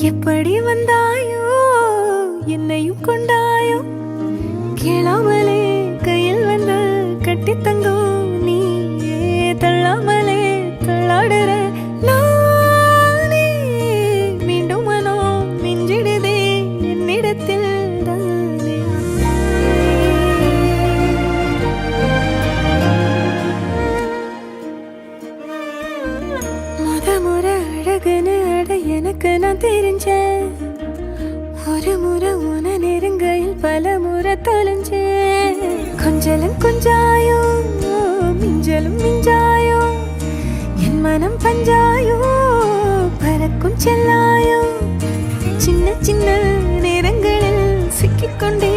எப்படி வந்தாயோ என்னையும் கொண்டாயோ கேளாமலே கையில் வந்து கட்டி தங்கும் நீ தள்ளாமலே தள்ளாடுற நானே மீண்டும் மனோ மிஞ்சிடுதே என்னிடத்தில் தானே முறை அழகுன்னு அட எனக்கு நான் தெரிஞ்சேன் ஒரு முறை உன நெருங்கையில் பல முறை தொலைஞ்சேன் கொஞ்சலும் கொஞ்சாயோ மிஞ்சலும் மிஞ்சாயோ என் மனம் பஞ்சாயோ பறக்கும் செல்லாயோ சின்ன சின்ன நேரங்களில் சிக்கிக்கொண்டே